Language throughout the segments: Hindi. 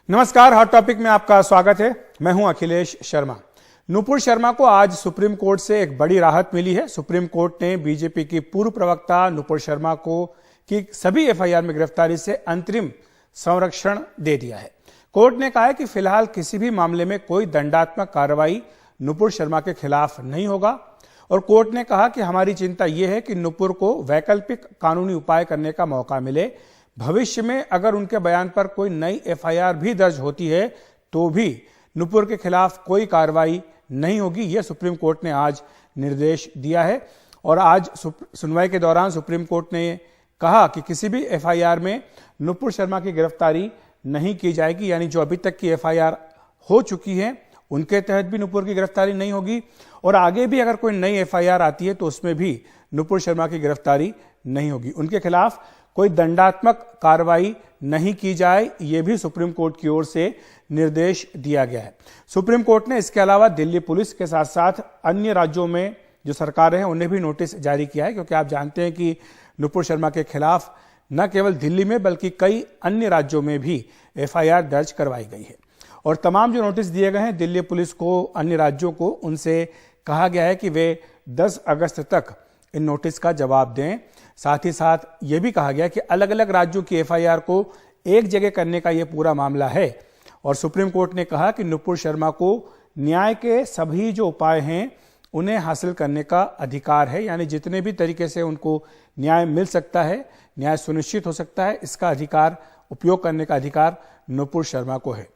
नमस्कार, हॉट टॉपिक में आपका स्वागत है। मैं हूं अखिलेश शर्मा। नुपुर शर्मा को आज सुप्रीम कोर्ट से एक बड़ी राहत मिली है। सुप्रीम कोर्ट ने बीजेपी की पूर्व प्रवक्ता नुपुर शर्मा को की सभी एफआईआर में गिरफ्तारी से अंतरिम संरक्षण दे दिया है। कोर्ट ने कहा है कि फिलहाल किसी भी मामले में कोई दंडात्मक कार्रवाई नुपुर शर्मा के खिलाफ नहीं होगा और कोर्ट ने कहा कि हमारी चिंता यह है कि नुपुर को वैकल्पिक कानूनी उपाय करने का मौका मिले। भविष्य में अगर उनके बयान पर कोई नई एफआईआर भी दर्ज होती है तो भी नुपुर के खिलाफ कोई कार्रवाई नहीं होगी। यह सुप्रीम कोर्ट ने आज निर्देश दिया है और आज सुनवाई के दौरान सुप्रीम कोर्ट ने कहा कि किसी भी एफआईआर में नुपुर शर्मा की गिरफ्तारी नहीं की जाएगी, यानी जो अभी तक की एफआईआर हो चुकी है उनके तहत भी नुपुर की गिरफ्तारी नहीं होगी और आगे भी अगर कोई नई एफआईआर आती है तो उसमें भी नुपुर शर्मा की गिरफ्तारी नहीं होगी। उनके खिलाफ कोई दंडात्मक कार्रवाई नहीं की जाए, यह भी सुप्रीम कोर्ट की ओर से निर्देश दिया गया है। सुप्रीम कोर्ट ने इसके अलावा दिल्ली पुलिस के साथ साथ अन्य राज्यों में जो सरकारें हैं उन्हें भी नोटिस जारी किया है, क्योंकि आप जानते हैं कि नुपुर शर्मा के खिलाफ न केवल दिल्ली में बल्कि कई अन्य राज्यों में भी एफआईआर दर्ज करवाई गई है। और तमाम जो नोटिस दिए गए हैं दिल्ली पुलिस को, अन्य राज्यों को, उनसे कहा गया है कि वे 10 अगस्त तक इन नोटिस का जवाब दें। साथ ही साथ यह भी कहा गया कि अलग अलग राज्यों की एफआईआर को एक जगह करने का यह पूरा मामला है और सुप्रीम कोर्ट ने कहा कि नुपुर शर्मा को न्याय के सभी जो उपाय हैं उन्हें हासिल करने का अधिकार है, यानी जितने भी तरीके से उनको न्याय मिल सकता है, न्याय सुनिश्चित हो सकता है, इसका अधिकार, उपयोग करने का अधिकार नुपुर शर्मा को है।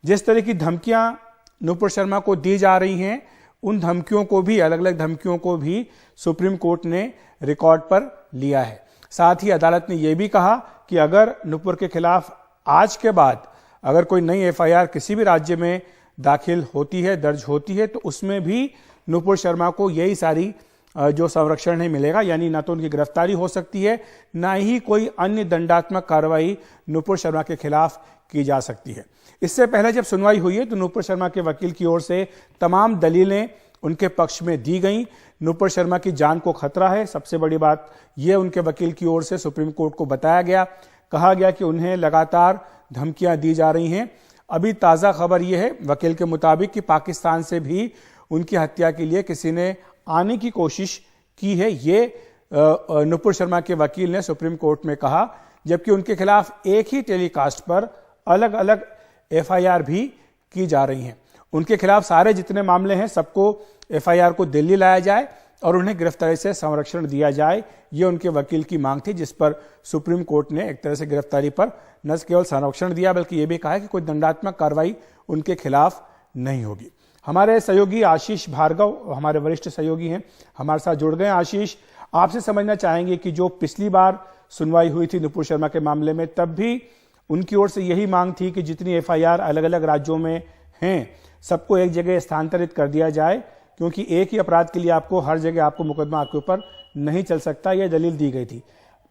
जिस तरह की धमकियां नुपुर शर्मा को दी जा रही हैं उन धमकियों को भी, अलग अलग धमकियों को भी सुप्रीम कोर्ट ने रिकॉर्ड पर लिया है। साथ ही अदालत ने यह भी कहा कि अगर नुपुर के खिलाफ आज के बाद अगर कोई नई एफआईआर किसी भी राज्य में दाखिल होती है, दर्ज होती है, तो उसमें भी नुपुर शर्मा को यही सारी जो संरक्षण नहीं मिलेगा, यानी ना तो उनकी गिरफ्तारी हो सकती है, ना ही कोई अन्य दंडात्मक कार्रवाई नुपुर शर्मा के खिलाफ की जा सकती है। इससे पहले जब सुनवाई हुई है तो नुपुर शर्मा के वकील की ओर से तमाम दलीलें उनके पक्ष में दी गई। नुपुर शर्मा की जान को खतरा है, सबसे बड़ी बात यह उनके वकील की ओर से सुप्रीम कोर्ट को बताया गया। कहा गया कि उन्हें लगातार धमकियां दी जा रही हैं। अभी ताज़ा खबर यह है वकील के मुताबिक कि पाकिस्तान से भी उनकी हत्या के लिए किसी ने आने की कोशिश की है। ये नुपुर शर्मा के वकील ने सुप्रीम कोर्ट में कहा, जबकि उनके खिलाफ एक ही टेलीकास्ट पर अलग अलग एफआईआर भी की जा रही हैं। उनके खिलाफ सारे जितने मामले हैं सबको एफआईआर को दिल्ली लाया जाए और उन्हें गिरफ्तारी से संरक्षण दिया जाए, ये उनके वकील की मांग थी, जिस पर सुप्रीम कोर्ट ने एक तरह से गिरफ्तारी पर न केवल संरक्षण दिया बल्कि ये भी कहा कि कोई दंडात्मक कार्रवाई उनके खिलाफ नहीं होगी। हमारे सहयोगी आशीष भार्गव, हमारे वरिष्ठ सहयोगी हैं, हमारे साथ जुड़ गए। आशीष, आपसे समझना चाहेंगे कि जो पिछली बार सुनवाई हुई थी नुपुर शर्मा के मामले में, तब भी उनकी ओर से यही मांग थी कि जितनी एफआईआर अलग अलग राज्यों में हैं सबको एक जगह स्थानांतरित कर दिया जाए, क्योंकि एक ही अपराध के लिए आपको हर जगह आपको मुकदमा आपके ऊपर नहीं चल सकता, यह दलील दी गई थी।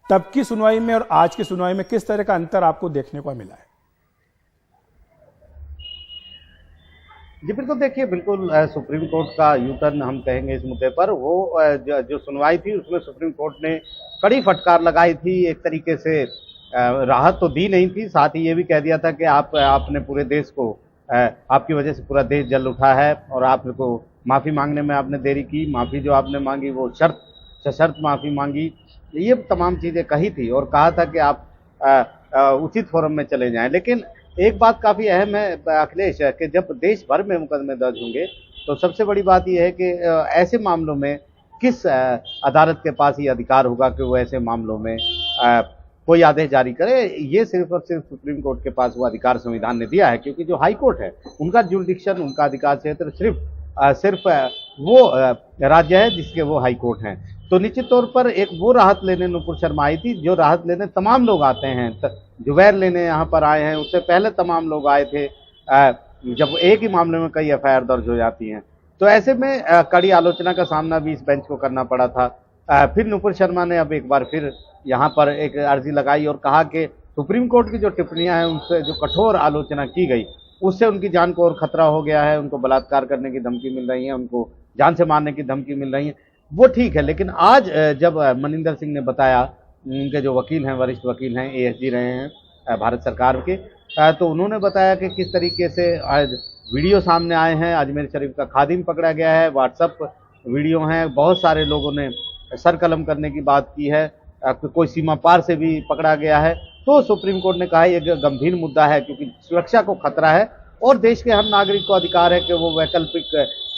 तब की सुनवाई में और आज की सुनवाई में किस तरह का अंतर आपको देखने को मिला है? जी बिल्कुल, देखिए बिल्कुल सुप्रीम कोर्ट का यू टर्न हम कहेंगे इस मुद्दे पर। वो जो सुनवाई थी उसमें सुप्रीम कोर्ट ने कड़ी फटकार लगाई थी। एक तरीके से राहत तो दी नहीं थी, साथ ही ये भी कह दिया था कि आपने पूरे देश को, आपकी वजह से पूरा देश जल उठा है और आपको माफ़ी मांगने में आपने देरी की। माफ़ी जो आपने मांगी वो सशर्त माफ़ी मांगी, ये तमाम चीज़ें कही थी और कहा था कि आप उचित फोरम में चले जाएं। लेकिन एक बात काफ़ी अहम है अखिलेश, कि जब देश भर में मुकदमे दर्ज होंगे तो सबसे बड़ी बात यह है कि ऐसे मामलों में किस अदालत के पास ये अधिकार होगा कि वो ऐसे मामलों में कोई आदेश जारी करे। ये सिर्फ और सिर्फ सुप्रीम कोर्ट के पास वो अधिकार संविधान ने दिया है, क्योंकि जो हाई कोर्ट है उनका जुरिडिक्शन, उनका अधिकार क्षेत्र सिर्फ वो राज्य है जिसके वो हाई कोर्ट हैं। तो निश्चित तौर पर एक वो राहत लेने नुपुर शर्मा आई थी, जो राहत लेने तमाम लोग आते हैं। जुबैर लेने यहाँ पर आए हैं, उससे पहले तमाम लोग आए थे जब एक ही मामले में कई एफआईआर दर्ज हो जाती हैं। तो ऐसे में कड़ी आलोचना का सामना भी इस बेंच को करना पड़ा था। फिर नुपुर शर्मा ने अब एक बार फिर यहाँ पर एक अर्जी लगाई और कहा कि सुप्रीम कोर्ट की जो टिप्पणियां हैं उनसे जो कठोर आलोचना की गई उससे उनकी जान को और खतरा हो गया है। उनको बलात्कार करने की धमकी मिल रही है, उनको जान से मारने की धमकी मिल रही है। वो ठीक है, लेकिन आज जब मनिंदर सिंह ने बताया, उनके जो वकील हैं, वरिष्ठ वकील हैं, एएसजी रहे हैं भारत सरकार के, तो उन्होंने बताया कि किस तरीके से आज वीडियो सामने आए हैं। अजमेर शरीफ का खादिम पकड़ा गया है, व्हाट्सएप वीडियो हैं, बहुत सारे लोगों ने सर कलम करने की बात की है, कोई सीमा पार से भी पकड़ा गया है। तो सुप्रीम कोर्ट ने कहा यह गंभीर मुद्दा है क्योंकि सुरक्षा को खतरा है और देश के हर नागरिक को अधिकार है कि वो वैकल्पिक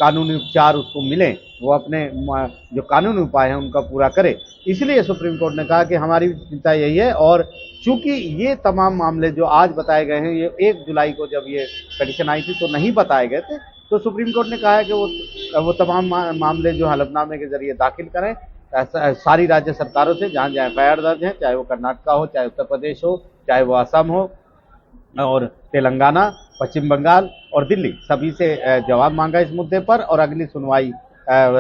कानूनी उपचार उसको मिले, वो अपने जो कानूनी उपाय हैं उनका पूरा करे। इसलिए सुप्रीम कोर्ट ने कहा कि हमारी चिंता यही है। और चूंकि ये तमाम मामले जो आज बताए गए हैं, ये 1 जुलाई को जब ये पिटीशन आई थी तो नहीं बताए गए थे, तो सुप्रीम कोर्ट ने कहा है कि वो तमाम मामले जो हलफनामे के जरिए दाखिल करें सारी राज्य सरकारों से जहाँ जहाँ एफआईआर दर्ज है, चाहे वो कर्नाटक हो, चाहे उत्तर प्रदेश हो, चाहे वो असम हो और तेलंगाना, पश्चिम बंगाल और दिल्ली, सभी से जवाब मांगा इस मुद्दे पर। और अगली सुनवाई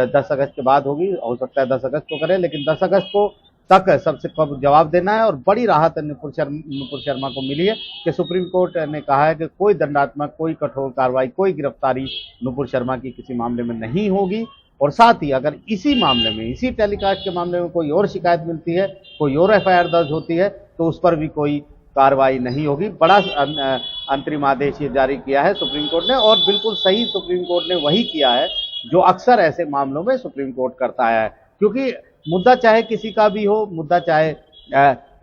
10 अगस्त के बाद होगी, हो सकता है 10 अगस्त को करें, लेकिन 10 अगस्त को तक सबसे कब जवाब देना है। और बड़ी राहत नुपुर शर्मा को मिली है कि सुप्रीम कोर्ट ने कहा है कि कोई दंडात्मक, कोई कठोर कार्रवाई, कोई गिरफ्तारी नुपुर शर्मा की किसी मामले में नहीं होगी। और साथ ही अगर इसी मामले में, इसी टेलीकास्ट के मामले में कोई और शिकायत मिलती है, कोई और एफआईआर दर्ज होती है, तो उस पर भी कोई कार्रवाई नहीं होगी। बड़ा अंतरिम आदेश ये जारी किया है सुप्रीम कोर्ट ने, और बिल्कुल सही सुप्रीम कोर्ट ने वही किया है जो अक्सर ऐसे मामलों में सुप्रीम कोर्ट करता है। क्योंकि मुद्दा चाहे किसी का भी हो, मुद्दा चाहे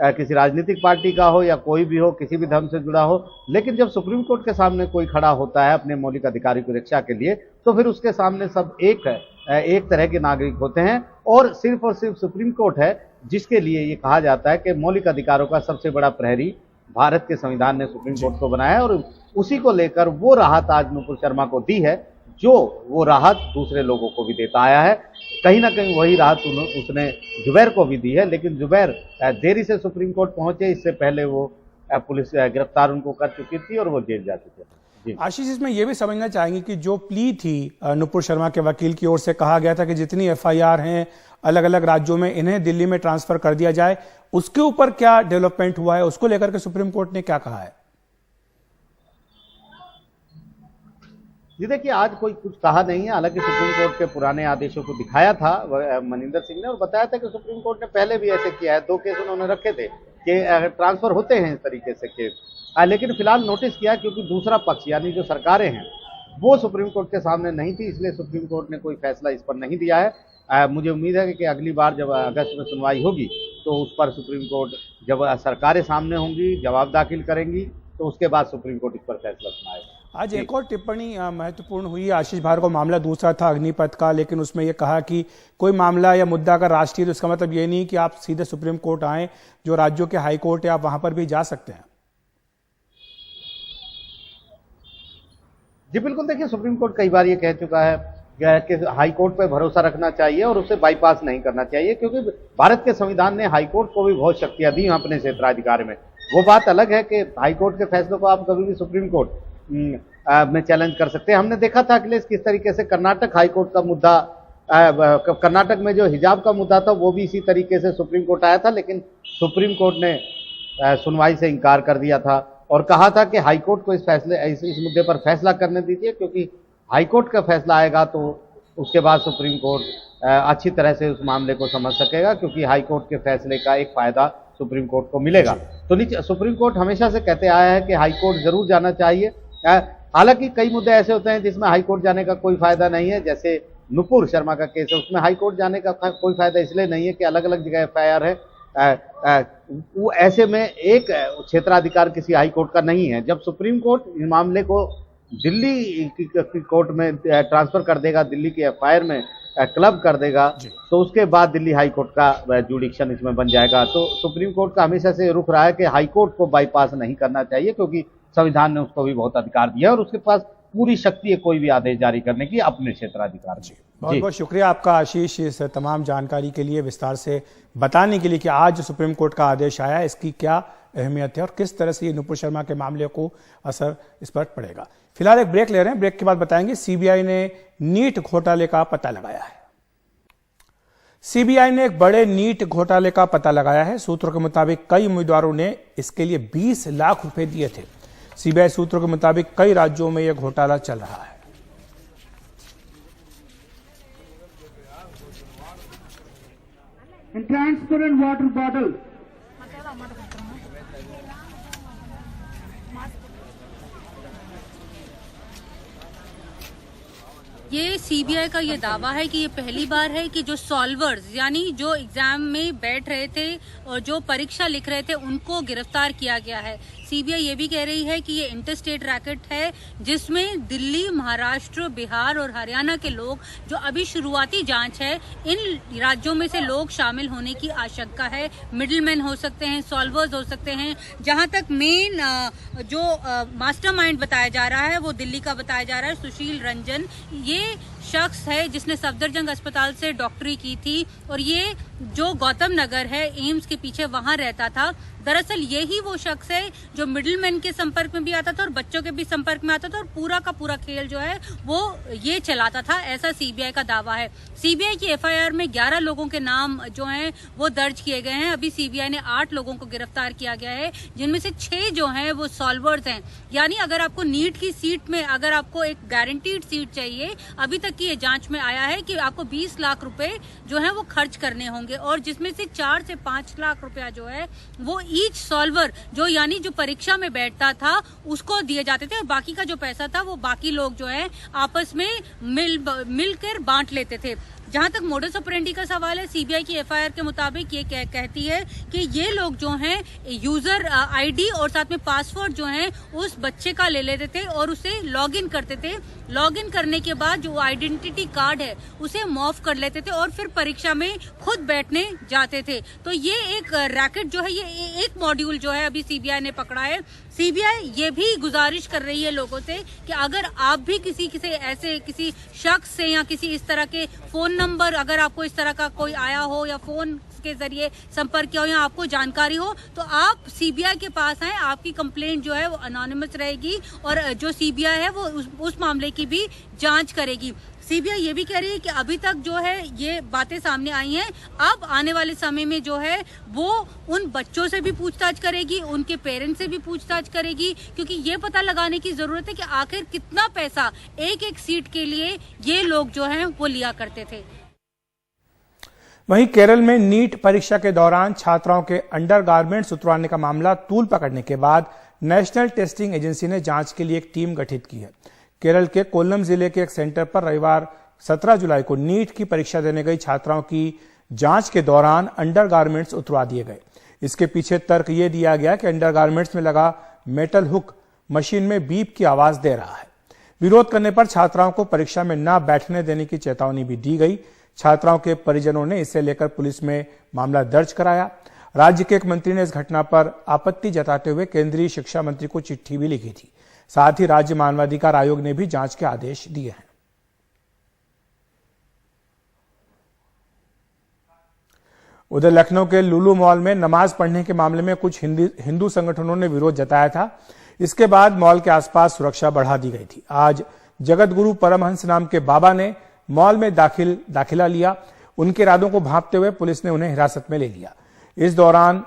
किसी राजनीतिक पार्टी का हो या कोई भी हो, किसी भी धर्म से जुड़ा हो, लेकिन जब सुप्रीम कोर्ट के सामने कोई खड़ा होता है अपने मौलिक अधिकारों की रक्षा के लिए, तो फिर उसके सामने सब एक तरह के नागरिक होते हैं। और सिर्फ सुप्रीम कोर्ट है जिसके लिए ये कहा जाता है कि मौलिक अधिकारों का सबसे बड़ा प्रहरी भारत के संविधान ने सुप्रीम कोर्ट को बनाया है। और उसी को लेकर वो राहत आज नुपुर शर्मा को दी है, जो वो राहत दूसरे लोगों को भी देता आया है। कहीं ना कहीं वही राहत उसने जुबैर को भी दी है, लेकिन जुबैर देरी से सुप्रीम कोर्ट पहुंचे, इससे पहले वो पुलिस गिरफ्तार उनको कर चुकी थी और वो जेल जा चुके थे। आशीष, इसमें यह भी समझना चाहेंगे कि जो प्ली थी नुपुर शर्मा के वकील की ओर से, कहा गया था कि जितनी एफआईआर हैं अलग अलग राज्यों में, इन्हें दिल्ली में ट्रांसफर कर दिया जाए, उसके ऊपर क्या डेवलपमेंट हुआ है, उसको लेकर के सुप्रीम कोर्ट ने क्या कहा है? जी देखिए, आज कोई कुछ कहा नहीं है। हालांकि सुप्रीम कोर्ट के पुराने आदेशों को दिखाया था मनिंदर सिंह ने और बताया था कि सुप्रीम कोर्ट ने पहले भी ऐसे किया है। 2 केस उन्होंने रखे थे कि ट्रांसफर होते हैं इस तरीके से केस, लेकिन फिलहाल नोटिस किया क्योंकि दूसरा पक्ष यानी जो सरकारें हैं वो सुप्रीम कोर्ट के सामने नहीं थी, इसलिए सुप्रीम कोर्ट ने कोई फैसला इस पर नहीं दिया है। मुझे उम्मीद है कि अगली बार जब अगस्त में सुनवाई होगी तो उस पर सुप्रीम कोर्ट, जब सरकारें सामने होंगी, जवाब दाखिल करेंगी, तो उसके बाद सुप्रीम कोर्ट इस पर फैसला सुनाएगा। आज एक और टिप्पणी महत्वपूर्ण हुई। आशीष भार्गव, मामला दूसरा था अग्निपथ का, लेकिन उसमें यह कहा कि कोई मामला या मुद्दा अगर राष्ट्रीय, तो इसका मतलब ये नहीं कि आप सीधे सुप्रीम कोर्ट आए, जो राज्यों के हाई कोर्ट है आप वहां पर भी जा सकते हैं। जी बिल्कुल, देखिए सुप्रीम कोर्ट कई बार ये कह चुका है कि हाई कोर्ट पर भरोसा रखना चाहिए और उसे बाईपास नहीं करना चाहिए, क्योंकि भारत के संविधान ने हाई कोर्ट को भी बहुत शक्तियां दी अपने क्षेत्राधिकार में। वो बात अलग है कि हाई कोर्ट के फैसलों को आप कभी भी सुप्रीम कोर्ट में चैलेंज कर सकते हैं। हमने देखा था अखिलेश किस तरीके से कर्नाटक हाई कोर्ट का मुद्दा, कर्नाटक में जो हिजाब का मुद्दा था वो भी इसी तरीके से सुप्रीम कोर्ट आया था, लेकिन सुप्रीम कोर्ट ने सुनवाई से इनकार कर दिया था और कहा था कि हाई कोर्ट को इस मुद्दे पर फैसला करने दीजिए, क्योंकि हाई कोर्ट का फैसला आएगा तो उसके बाद सुप्रीम कोर्ट अच्छी तरह से उस मामले को समझ सकेगा, क्योंकि हाई कोर्ट के फैसले का एक फायदा सुप्रीम कोर्ट को मिलेगा। तो सुप्रीम कोर्ट हमेशा से कहते आया है कि हाई कोर्ट जरूर जाना चाहिए। हालांकि कई मुद्दे ऐसे होते हैं जिसमें हाई कोर्ट जाने का कोई फायदा नहीं है, जैसे नुपुर शर्मा का केस है, उसमें हाई कोर्ट जाने का कोई फायदा इसलिए नहीं है कि अलग अलग जगह एफआईआर है। वो ऐसे में एक क्षेत्राधिकार किसी हाई कोर्ट का नहीं है। जब सुप्रीम कोर्ट इस मामले को दिल्ली की कोर्ट में ट्रांसफर कर देगा, दिल्ली की एफआईआर में क्लब कर देगा, तो उसके बाद दिल्ली हाई कोर्ट का जुडिक्शन इसमें बन जाएगा। तो सुप्रीम कोर्ट का हमेशा से रुख रहा है कि हाई कोर्ट को बाईपास नहीं करना चाहिए, क्योंकि संविधान ने उसको भी बहुत अधिकार दिया और उसके पास पूरी शक्ति है कोई भी आदेश जारी करने की अपने क्षेत्राधिकार में। बहुत बहुत शुक्रिया आपका आशीष, इस तमाम जानकारी के लिए, विस्तार से बताने के लिए कि आज सुप्रीम कोर्ट का आदेश आया, इसकी क्या अहमियत है और किस तरह से ये नुपुर शर्मा के मामले को असर इस पर पड़ेगा। फिलहाल एक ब्रेक ले रहे हैं, ब्रेक के बाद बताएंगे सीबीआई ने नीट घोटाले का पता लगाया है। सीबीआई ने एक बड़े नीट घोटाले का पता लगाया है। सूत्रों के मुताबिक कई उम्मीदवारों ने इसके लिए 20 लाख रुपए दिए थे। सीबीआई सूत्रों के मुताबिक कई राज्यों में यह घोटाला चल रहा है। ट्रांसपेरेंट वाटर बॉटल ये सीबीआई का ये दावा है कि ये पहली बार है कि जो सॉल्वर्स यानी जो एग्जाम में बैठ रहे थे और जो परीक्षा लिख रहे थे उनको गिरफ्तार किया गया है। सीबीआई ये भी कह रही है कि ये इंटरस्टेट रैकेट है जिसमें दिल्ली, महाराष्ट्र, बिहार और हरियाणा के लोग, जो अभी शुरुआती जांच है, इन राज्यों में से लोग शामिल होने की आशंका है। मिडिलमैन हो सकते हैं, सॉल्वर्स हो सकते हैं। जहां तक मेन जो मास्टरमाइंड बताया जा रहा है वो दिल्ली का बताया जा रहा है, सुशील रंजन। ये शख्स है जिसने सफदरजंग अस्पताल से डॉक्टरी की थी और ये जो गौतम नगर है एम्स के पीछे वहां रहता था। दरअसल यही वो शख्स है जो मिडिलमैन के संपर्क में भी आता था और बच्चों के भी संपर्क में आता था और पूरा का पूरा खेल जो है वो ये चलाता था, ऐसा सीबीआई का दावा है। सीबीआई की एफआईआर में 11 लोगों के नाम जो हैं वो दर्ज किए गए हैं। अभी सीबीआई ने 8 लोगों को गिरफ्तार किया गया है, जिनमें से 6 जो हैं वो सॉल्वर्स हैं। यानी अगर आपको नीट की सीट में अगर आपको एक गारंटीड सीट चाहिए, अभी तक की ये जांच में आया है कि आपको 20 लाख रुपए जो है वो खर्च करने होंगे और जिसमें से 4 से 5 लाख रुपया जो है वो ईच सॉल्वर जो यानी जो परीक्षा में बैठता था उसको दिए जाते थे और बाकी का जो पैसा था वो बाकी लोग जो है आपस में मिलकर बांट लेते थे। जहां तक मोडस ऑपरेंडी का सवाल है, सीबीआई की एफआईआर के मुताबिक ये कहती है कि ये लोग जो हैं यूजर आईडी और साथ में पासवर्ड जो हैं उस बच्चे का ले लेते थे और उसे लॉगिन करते थे। लॉगिन करने के बाद जो आइडेंटिटी कार्ड है उसे मॉफ कर लेते थे और फिर परीक्षा में खुद बैठने जाते थे। तो ये एक रैकेट जो है, ये एक मॉड्यूल जो है अभी सीबीआई ने पकड़ा है। सीबीआई ये भी गुजारिश कर रही है लोगों से कि अगर आप भी किसी ऐसे किसी शख्स से या किसी इस तरह के फोन नंबर, अगर आपको इस तरह का कोई आया हो या फोन के जरिए संपर्क किया हो या आपको जानकारी हो तो आप सीबीआई के पास आए। आपकी कंप्लेंट जो है वो अनोनिमस रहेगी और जो सीबीआई है वो उस मामले की भी जांच करेगी। सीबीआई ये भी कह रही है कि अभी तक जो है ये बातें सामने आई हैं, अब आने वाले समय में जो है वो उन बच्चों से भी पूछताछ करेगी, उनके पेरेंट्स से भी पूछताछ करेगी, क्योंकि ये पता लगाने की जरूरत है कि आखिर कितना पैसा एक एक सीट के लिए ये लोग जो हैं वो लिया करते थे। वहीं केरल में नीट परीक्षा के दौरान छात्राओं के अंडरगारमेंट्स उतरवाने का मामला तूल पकड़ने के बाद नेशनल टेस्टिंग एजेंसी ने जांच के लिए एक टीम गठित की है। केरल के कोल्लम जिले के एक सेंटर पर रविवार 17 जुलाई को नीट की परीक्षा देने गई छात्राओं की जांच के दौरान अंडरगारमेंट्स उतरवा दिए गए। इसके पीछे तर्क यह दिया गया कि अंडरगारमेंट्स में लगा मेटल हुक मशीन में बीप की आवाज दे रहा है। विरोध करने पर छात्राओं को परीक्षा में न बैठने देने की चेतावनी भी दी गई। छात्राओं के परिजनों ने इसे लेकर पुलिस में मामला दर्ज कराया। राज्य के एक मंत्री ने इस घटना पर आपत्ति जताते हुए केंद्रीय शिक्षा मंत्री को चिट्ठी भी लिखी थी। साथ ही राज्य मानवाधिकार आयोग ने भी जांच के आदेश दिए हैं। उधर लखनऊ के लुलु मॉल में नमाज पढ़ने के मामले में कुछ हिंदू संगठनों ने विरोध जताया था। इसके बाद मॉल के आसपास सुरक्षा बढ़ा दी गई थी। आज जगत गुरु परमहंस नाम के बाबा ने मॉल में दाखिला लिया। उनके इरादों को भांपते हुए पुलिस ने उन्हें हिरासत में ले लिया। इस दौरान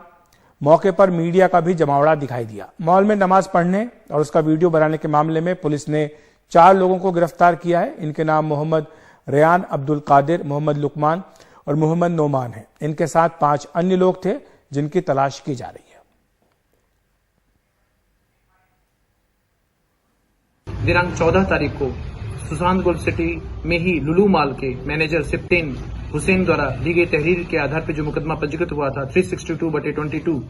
मौके पर मीडिया का भी जमावड़ा दिखाई दिया। मॉल में नमाज पढ़ने और उसका वीडियो बनाने के मामले में पुलिस ने 4 लोगों को गिरफ्तार किया है। इनके नाम मोहम्मद रेयान अब्दुल कादिर, मोहम्मद लुकमान और मोहम्मद नोमान हैं। इनके साथ 5 अन्य लोग थे जिनकी तलाश की जा रही है। दिनांक 14 तारीख को सुशांत गोल्ड सिटी में ही लुलु मॉल के मैनेजर सिप्टेन हुसैन द्वारा दी गई तहरीर के आधार पर जो मुकदमा पंजीकृत हुआ था 362/22,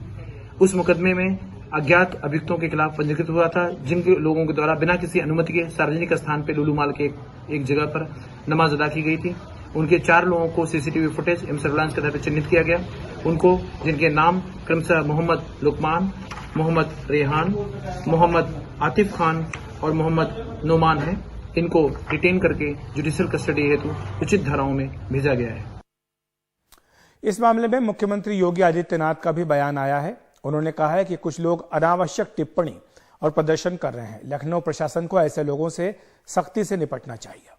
उस मुकदमे में अज्ञात अभियुक्तों के खिलाफ पंजीकृत हुआ था, जिनके लोगों के द्वारा बिना किसी अनुमति के सार्वजनिक स्थान पर लुलु मॉल के एक जगह पर नमाज अदा की गई थी। उनके 4 लोगों को सीसीटीवी फुटेज एवं सर्विलांस के आधार पर चिन्हित किया गया। उनको, जिनके नाम क्रमशः मोहम्मद लुकमान, मोहम्मद रेहान, मोहम्मद आतिफ खान और मोहम्मद नोमान है, इनको डिटेन करके जुडिशियल कस्टडी हेतु उचित धाराओं में भेजा गया है। इस मामले में मुख्यमंत्री योगी आदित्यनाथ का भी बयान आया है। उन्होंने कहा है कि कुछ लोग अनावश्यक टिप्पणी और प्रदर्शन कर रहे हैं। लखनऊ प्रशासन को ऐसे लोगों से सख्ती से निपटना चाहिए।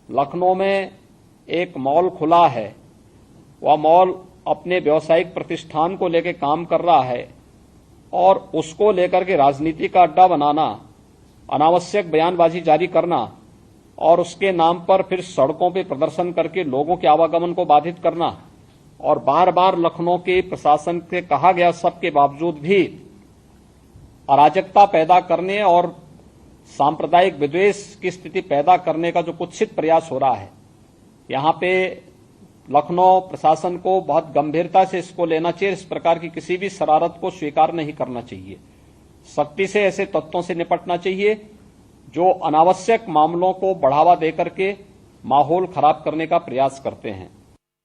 लखनऊ में एक मॉल खुला है, वह मॉल अपने व्यावसायिक प्रतिष्ठान को लेकर काम कर रहा है और उसको लेकर के राजनीति का अड्डा बनाना, अनावश्यक बयानबाजी जारी करना और उसके नाम पर फिर सड़कों पर प्रदर्शन करके लोगों के आवागमन को बाधित करना और बार बार लखनऊ के प्रशासन से कहा गया सबके बावजूद भी अराजकता पैदा करने और सांप्रदायिक विद्वेष की स्थिति पैदा करने का जो कुत्सित प्रयास हो रहा है, यहां पे लखनऊ प्रशासन को बहुत गंभीरता से इसको लेना चाहिए। इस प्रकार की किसी भी शरारत को स्वीकार नहीं करना चाहिए। सख्ती से ऐसे तत्वों से निपटना चाहिए जो अनावश्यक मामलों को बढ़ावा देकर के माहौल खराब करने का प्रयास करते हैं।